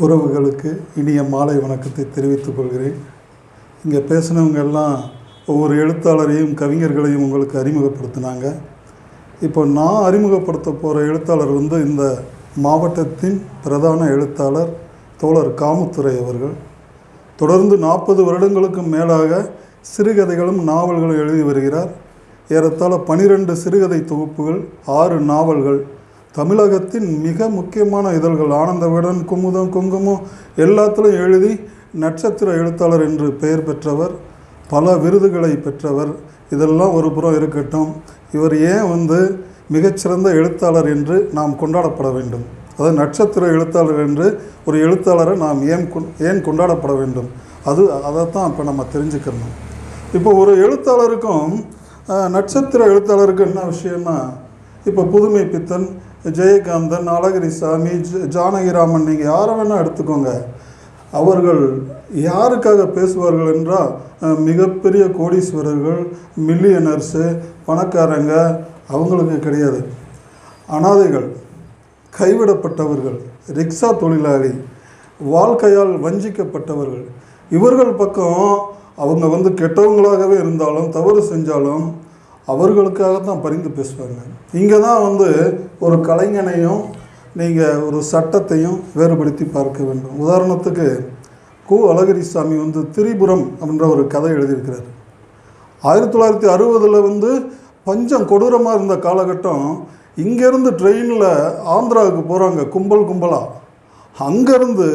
உறவுகளுக்கு இனிய மாலை வணக்கத்தை தெரிவித்துக் கொள்கிறேன். இங்கே பேசினவங்க எல்லாம் ஒவ்வொரு எழுத்தாளரையும் கவிஞர்களையும் உங்களுக்கு அறிமுகப்படுத்தினாங்க. இப்போ நான் அறிமுகப்படுத்த போகிற எழுத்தாளர் இந்த மாவட்டத்தின் பிரதான எழுத்தாளர் தோழர் காமுத்துரை அவர்கள். தொடர்ந்து 40 வருடங்களுக்கும் மேலாக சிறுகதைகளும் நாவல்களும் எழுதி வருகிறார். ஏறத்தாழ 12 சிறுகதை தொகுப்புகள், 6 நாவல்கள், தமிழகத்தின் மிக முக்கியமான இதழ்கள் ஆனந்த விகடன், குமுதம், குங்குமம் எல்லாத்திலும் எழுதி நட்சத்திர எழுத்தாளர் என்று பெயர் பெற்றவர். பல விருதுகளை பெற்றவர். இதெல்லாம் ஒரு புறம் இருக்கட்டும், இவர் ஏன் மிகச்சிறந்த எழுத்தாளர் என்று நாம் கொண்டாடப்பட வேண்டும்? அதாவது நட்சத்திர எழுத்தாளர் என்று ஒரு எழுத்தாளரை நாம் ஏன் கொண்டாடப்பட வேண்டும்? அதைத்தான் இப்போ நம்ம தெரிஞ்சுக்கணும். இப்போ ஒரு எழுத்தாளருக்கும் நட்சத்திர எழுத்தாளருக்கு என்ன விஷயம்னா, இப்போ புதுமை பித்தன், ஜெயகாந்தன், அழகிரிசாமி, ஜானகிராமன், நீங்கள் யாரை வேணால் எடுத்துக்கோங்க. அவர்கள் யாருக்காக பேசுவார்கள் என்றால், மிகப்பெரிய கோடீஸ்வரர்கள், மில்லியனர்ஸு, பணக்காரங்க அவங்களுக்கு கிடையாது. அனாதைகள், கைவிடப்பட்டவர்கள், ரிக்ஷா தொழிலாளி, வாழ்க்கையால் வஞ்சிக்கப்பட்டவர்கள், இவர்கள் பக்கம் அவங்க கெட்டவங்களாகவே இருந்தாலும் தவறு செஞ்சாலும் அவர்களுக்காகத்தான் பரிந்து பேசுவாங்க. இங்கே தான் ஒரு கலைஞனையும் நீங்கள் ஒரு சட்டத்தையும் வேறுபடுத்தி பார்க்க வேண்டும். உதாரணத்துக்கு அழகிரிசாமி திரிபுரம் அப்படின்ற ஒரு கதை எழுதியிருக்கிறார். 1960 பஞ்சம் கொடூரமாக இருந்த காலகட்டம். இங்கேருந்து ட்ரெயினில் ஆந்திராவுக்கு போகிறாங்க கும்பலாக. அங்கேருந்து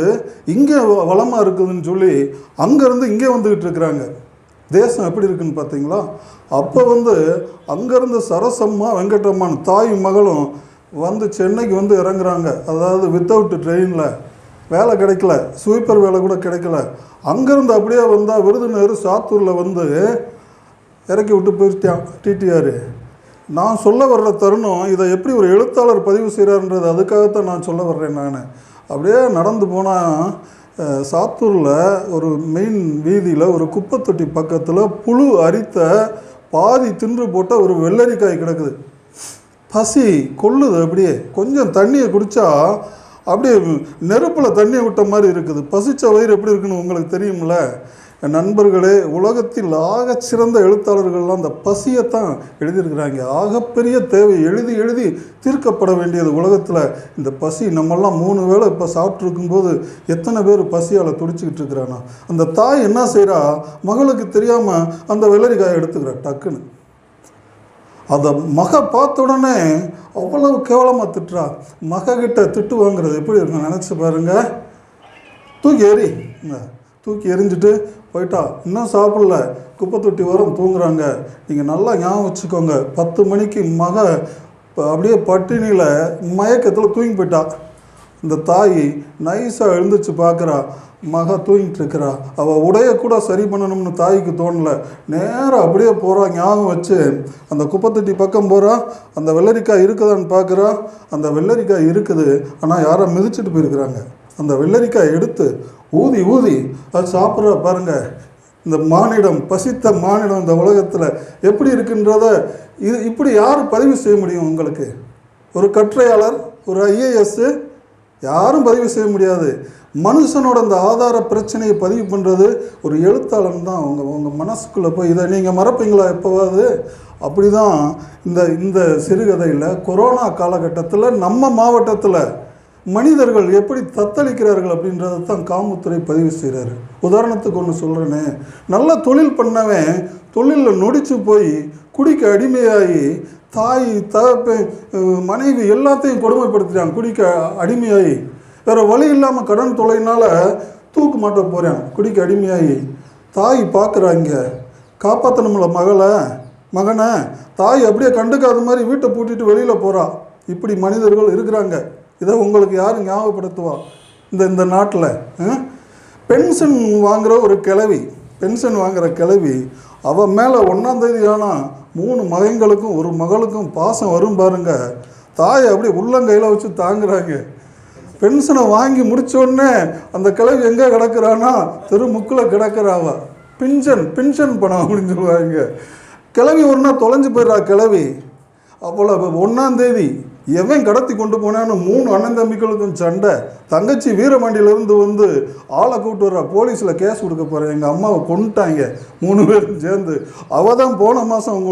இங்கே வளமாக இருக்குதுன்னு சொல்லி அங்கேருந்து இங்கே வந்துக்கிட்டு இருக்கிறாங்க. தேசம் எப்படி இருக்குன்னு பார்த்தீங்களா? அப்போ அங்கேருந்து சரசம்மா வெங்கடம்மான் தாய் மகளும் சென்னைக்கு இறங்குறாங்க. அதாவது வித்தவுட் ட்ரெயினில் வேலை கிடைக்கல, ஸ்வீப்பர் வேலை கூட கிடைக்கல. அங்கேருந்து அப்படியே வந்தால் விருதுநகர் சாத்தூரில் இறக்கி விட்டு போயிட்டான் டிடிஆர். நான் சொல்ல வர்ற தருணம் இதை எப்படி ஒரு எழுத்தாளர் பதிவு செய்கிறார்ன்றது அதுக்காகத்தான் நான் சொல்ல வர்றேன். நான் அப்படியே நடந்து போனால் சாத்தூரில் ஒரு மெயின் வீதியில் ஒரு குப்பை தொட்டி பக்கத்தில் புழு அரித்த பாதி தின்று போட்ட ஒரு வெள்ளரிக்காய் கிடக்குது. பசி கொள்ளுது. அப்படியே கொஞ்சம் தண்ணியை குடித்தா அப்படியே நெருப்பில் தண்ணியை விட்ட மாதிரி இருக்குது. பசிச்ச வயிறு எப்படி இருக்குன்னு உங்களுக்கு தெரியும்ல என் நண்பர்களே. உலகத்தில் ஆகச்சிறந்த எழுத்தாளர்கள்லாம் அந்த பசியைத்தான் எழுதியிருக்கிறாங்க. ஆகப்பெரிய தேவை எழுதி தீர்க்கப்பட வேண்டியது உலகத்தில் இந்த பசி. நம்மெல்லாம் 3 வேளை இப்போ சாப்பிட்ருக்கும்போது எத்தனை பேர் பசியால் துடிச்சிக்கிட்டு இருக்கிறானா? அந்த தாய் என்ன செய்கிறா, மகளுக்கு தெரியாமல் அந்த வெள்ளரிக்காயை எடுத்துக்கிறா டக்குன்னு. அதை மக பார்த்த உடனே அவ்வளவு கேவலமாக திட்டுறா. மகிட்ட திட்டு வாங்குறது எப்படி இருக்கும் நினச்சி பாருங்கள். தூக்கி எறிஞ்சிட்டு போயிட்டா. இன்னும் சாப்பிடல, குப்பை தொட்டி வரும் தூங்குறாங்க. நீங்கள் நல்லா ஞாபகம் வச்சுக்கோங்க, 10 மணிக்கு மக அப்படியே பட்டினியில் மயக்கத்தில் தூங்கி போயிட்டா. இந்த தாய் நைஸாக எழுந்திரிச்சு பார்க்குறா, மக தூங்கிட்டு இருக்கிறா. அவள் உடைய கூட சரி பண்ணணும்னு தாய்க்கு தோணலை. நேராக அப்படியே போகிறா, ஞாபகம் வச்சு அந்த குப்பைத்தொட்டி பக்கம் போகிறா. அந்த வெள்ளரிக்காய் இருக்குதான்னு பார்க்குறா. அந்த வெள்ளரிக்காய் இருக்குது, ஆனால் யாரோ மிதிச்சுட்டு போயிருக்கிறாங்க. அந்த வெள்ளரிக்காய் எடுத்து ஊதி அது சாப்பிட்ற பாருங்கள். இந்த மானிடம், பசித்த மானிடம் இந்த உலகத்தில் எப்படி இருக்குன்றத இப்படி யார் பதிவு செய்ய முடியும்? உங்களுக்கு ஒரு கட்டுரையாளர், ஒரு IAS யாரும் பதிவு செய்ய முடியாது. மனுஷனோட அந்த ஆதார பிரச்சனையை பதிவு பண்ணுறது ஒரு எழுத்தாளன் தான். உங்கள் மனசுக்குள்ளே போய் இதை நீங்கள் மறப்பீங்களா எப்போவாது? அப்படி தான் இந்த சிறுகதையில் கொரோனா காலகட்டத்தில் நம்ம மாவட்டத்தில் மனிதர்கள் எப்படி தத்தளிக்கிறார்கள் அப்படின்றத தான் காமுத்துரை பதிவு செய்கிறாரு. உதாரணத்துக்கு ஒன்று சொல்கிறேனே, நல்ல தொழில் பண்ணவன் தொழிலில் நொடிச்சு போய் குடிக்க அடிமையாகி தாய், தகப்பன், மனைவி எல்லாத்தையும் கொடுமைப்படுத்துகிறான். குடிக்க அடிமையாகி வேறு வழி இல்லாமல் கடன் தொலைனால் தூக்கு மாட்ட போகிறான். குடிக்க அடிமையாகி தாய் பார்க்குறாங்க, காப்பாற்றணும்ல மகனை. தாய் அப்படியே கண்டுக்காத மாதிரி வீட்டை பூட்டிட்டு வெளியில் போகிறா. இப்படி மனிதர்கள் இருக்கிறாங்க. இதை உங்களுக்கு யாரும் ஞாபகப்படுத்துவா? இந்த நாட்டில் பென்ஷன் வாங்குகிற ஒரு கிழவி, பென்ஷன் வாங்குகிற கிழவி, அவன் மேலே 1ஆம் தேதி ஆனால் 3 மகன்களுக்கும் 1 மகளுக்கும் பாசம் வரும் பாருங்க. தாயை அப்படியே உள்ளங்கையில் வச்சு தாங்குறாங்க. பென்ஷனை வாங்கி முடித்தோடனே அந்த கிழவி எங்கே கிடக்கிறான்னா தெருமுக்கில் கிடக்கிறாவா. பென்ஷன் பணம் அப்படின்னு சொல்லுவாங்க. கிழவி ஒரு நாள் தொலைஞ்சு போயிடுறா. கிழவி அவ்வளோ 1ஆம் தேதி எவன் கடத்தி கொண்டு போனான்னு 3 அண்ணன் தம்பிகளுக்கும் சண்டை. தங்கச்சி வீரமண்டியிலேருந்து வந்து ஆளை கூப்பிட்டு வர்ற, போலீஸில் கேஸ் கொடுக்க போகிறேன், எங்கள் அம்மாவை கொண்டுட்டாங்க 3 பேரும் சேர்ந்து. அவள் தான் போன மாதம் அவங்க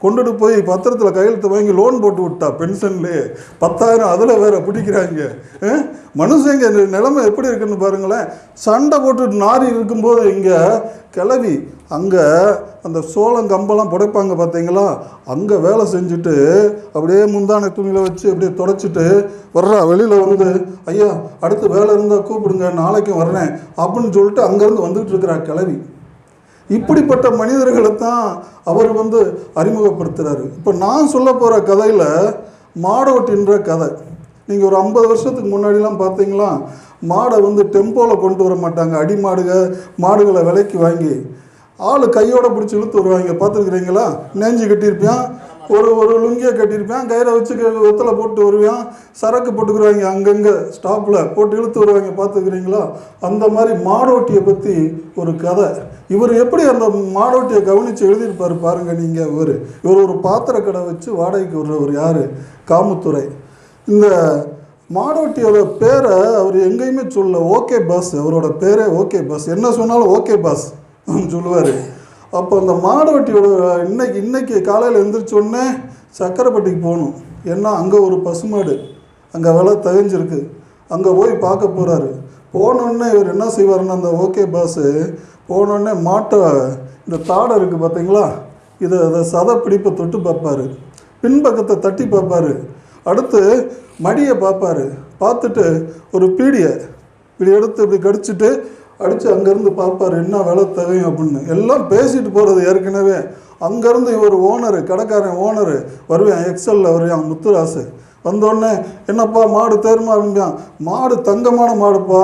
கொண்டுட்டு போய் பத்திரத்தில் கையெழுத்து வாங்கி லோன் போட்டு விட்டா, பென்ஷன்லேயே 10,000 அதில் வேற பிடிக்கிறாங்க. மனுஷங்க நிலைமை எப்படி இருக்குன்னு பாருங்களேன். சண்டை போட்டு நாரி இருக்கும்போது இங்கே கிளவி அங்கே அந்த சோளம் கம்பெல்லாம் புடைப்பாங்க பார்த்தீங்களா, அங்கே வேலை செஞ்சுட்டு அப்படியே முந்தானை துணியில் வச்சு அப்படியே தொடச்சிட்டு வர்றா. வெளியில் வந்து ஐயா அடுத்து வேலை இருந்தால் கூப்பிடுங்க, நாளைக்கும் வர்றேன் அப்படின்னு சொல்லிட்டு அங்கேருந்து வந்துகிட்டு இருக்கிறா கிளவி. இப்படிப்பட்ட மனிதர்களை தான் அவர் வந்து அறிமுகப்படுத்துகிறாரு. இப்போ நான் சொல்ல போகிற கதையில் மாடோட்டின்ற கதை. நீங்கள் ஒரு 50 வருஷத்துக்கு முன்னாடிலாம் பார்த்தீங்களா, மாடை வந்து டெம்போவில் கொண்டு வர மாட்டாங்க. அடி மாடுகளை விலைக்கு வாங்கி ஆள் கையோட பிடிச்சி இழுத்து வருவாங்க. பார்த்துருக்குறீங்களா? நெஞ்சு கட்டியிருப்பான், ஒரு லுங்கியை கட்டியிருப்பான், கயிறை வச்சு வெத்தலை போட்டு வருவான், சரக்கு போட்டுக்குருவாங்க, அங்கங்கே ஸ்டாப்பில் போட்டு இழுத்து வருவாங்க. பார்த்துக்கிறீங்களா? அந்த மாதிரி மாடோட்டியை பற்றி ஒரு கதை. இவர் எப்படி அந்த மாடோட்டியை கவனித்து எழுதியிருப்பார் பாருங்கள் நீங்கள். இவர் ஒரு பாத்திர கடை வச்சு வாடகைக்கு விடுறவர். யார்? காமுத்துறை. இந்த மாடோட்டியோட பேரை அவர் எங்கேயுமே சொல்ல. ஓகே பாஸ், அவரோட பேரே ஓகே பாஸ், என்ன சொன்னாலும் ஓகே பாஸ் சொல்லுவார். அப்போ அந்த மாடோட்டியோட இன்னைக்கு காலையில் எழுந்திரிச்சோடனே சக்கரைப்பட்டிக்கு போகணும். ஏன்னா அங்கே ஒரு பசுமாடு அங்கே விலை தகைஞ்சிருக்கு, அங்கே போய் பார்க்க போகிறாரு. போனோடனே இவர் என்ன செய்வார்னா, அந்த ஓகே பாஸு போனோடனே மாட்டை இந்த தாடை இருக்குது பார்த்தீங்களா, அதை சதை பிடிப்பை தொட்டு பார்ப்பார், பின்பக்கத்தை தட்டி பார்ப்பார், அடுத்து மடியை பார்ப்பார், பார்த்துட்டு ஒரு பீடியை இப்படி எடுத்து இப்படி கடிச்சிட்டு அடித்து அங்கேருந்து பார்ப்பார் என்ன விலை தகையும் அப்படின்னு. எல்லாம் பேசிட்டு போகிறது. ஏற்கனவே அங்கேருந்து இவர் ஓனரு, கடைக்காரன் ஓனரு வருவேன், எக்ஸலில் வருவான் முத்துராசு. வந்தோடனே என்னப்பா மாடு தேருமா அப்படின்பான். மாடு தங்கமான மாடுப்பா,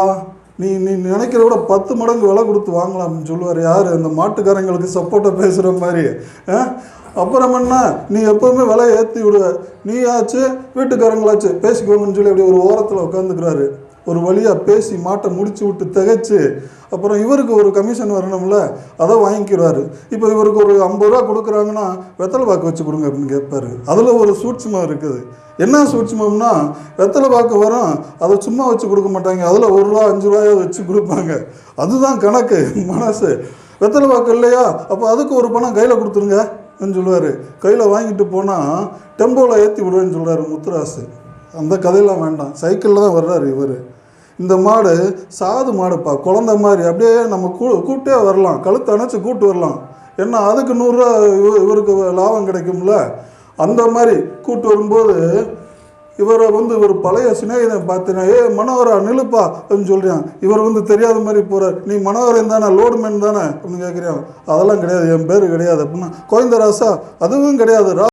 நீ நினைக்கிறத விட 10 மடங்கு விலை கொடுத்து வாங்கலாம் அப்படின்னு சொல்லுவார். யார்? அந்த மாட்டுக்காரங்களுக்கு சப்போர்ட்டாக பேசுகிற மாதிரி. அப்புறம் என்ன, நீ எப்போவுமே விலையை ஏற்றி விடுவ, நீ ஆச்சு வீட்டுக்காரங்களாச்சு பேசிக்கோங்கன்னு சொல்லி அப்படி ஒரு ஓரத்தில் உட்காந்துக்கிறாரு. ஒரு வழியாக பேசி மாட்டை முடிச்சு விட்டு திகைச்சு, அப்புறம் இவருக்கு ஒரு கமிஷன் வரணும்ல, அதை வாங்கிக்கிறாரு. இப்போ இவருக்கு ஒரு 50 ரூபா கொடுக்குறாங்கன்னா வெத்தலை பாக்கு வச்சு கொடுங்க அப்படின்னு கேட்பாரு. அதில் ஒரு சூட்சுமம் இருக்குது. என்ன சூட்சுமம்னா, வெத்தலை பாக்கு வரும், அதை சும்மா வச்சு கொடுக்க மாட்டாங்க, அதில் 1 ரூபா 5 ரூபாயாவது வச்சு கொடுப்பாங்க. அதுதான் கணக்கு மனசு. வெத்தலை பாக்கு இல்லையா, அப்போ அதுக்கு ஒரு பணம் கையில் கொடுத்துருங்க சொல்லுவார். கையில் வாங்கிட்டு போனால் டெம்போவில் ஏற்றி விடுவேன்னு சொல்கிறாரு முத்துராசு. அந்த கதையெல்லாம் வேண்டாம், சைக்கிளில் தான் வர்றாரு இவர். இந்த மாடு சாது மாடுப்பா, குழந்த மாதிரி அப்படியே நம்ம கூப்பிட்டே வரலாம், கழுத்தை அணைச்சி கூப்பிட்டு வரலாம். ஏன்னா அதுக்கு 100 ரூபா இவருக்கு லாபம் கிடைக்கும்ல. அந்த மாதிரி கூப்பிட்டு வரும்போது இவரை வந்து ஒரு பழைய சிநேகிதன் பார்த்தீங்கன்னா, மனோகரா நிலுப்பா அப்படின்னு சொல்கிறான். இவர் வந்து தெரியாத மாதிரி போகிறார். நீ மனோகரன் தானே, லோடுமேன் தானே அப்படின்னு கேட்குறான். அதெல்லாம் கிடையாது, என் பேர் கிடையாது அப்படின்னா. கோவிந்தராசா? அதுவும் கிடையாது.